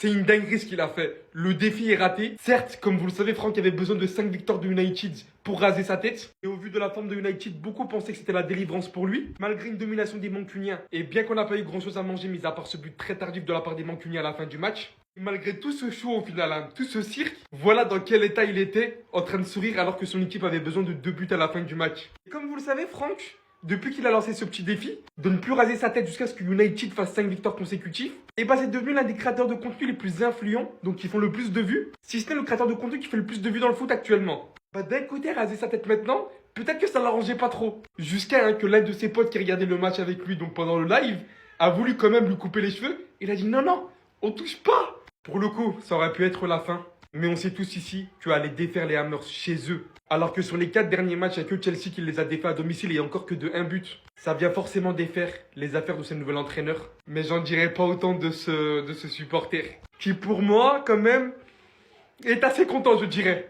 C'est une dinguerie ce qu'il a fait. Le défi est raté. Certes, comme vous le savez, Franck avait besoin de 5 victoires de United pour raser sa tête. Et au vu de la forme de United, beaucoup pensaient que c'était la délivrance pour lui. Malgré une domination des Mancuniens, et bien qu'on n'a pas eu grand chose à manger, mis à part ce but très tardif de la part des Mancuniens à la fin du match. Et malgré tout ce show au final, hein, tout ce cirque, voilà dans quel état il était, en train de sourire alors que son équipe avait besoin de 2 buts à la fin du match. Et comme vous le savez, Franck, depuis qu'il a lancé ce petit défi, de ne plus raser sa tête jusqu'à ce que United fasse 5 victoires consécutives, et bah c'est devenu l'un des créateurs de contenu les plus influents, donc qui font le plus de vues, si ce n'est le créateur de contenu qui fait le plus de vues dans le foot actuellement. Bah d'un côté, raser sa tête maintenant, peut-être que ça l'arrangeait pas trop. Jusqu'à que l'un de ses potes qui regardait le match avec lui, donc pendant le live, a voulu quand même lui couper les cheveux. Il a dit non, non, on touche pas. Pour le coup, ça aurait pu être la fin. Mais on sait tous ici que aller défaire les Hammers chez eux, alors que sur les 4 derniers matchs, il n'y a que Chelsea qui les a défaits à domicile et encore que de 1 but. Ça vient forcément défaire les affaires de ce nouvel entraîneur. Mais j'en dirais pas autant de ce supporter. Qui pour moi, quand même, est assez content, je dirais.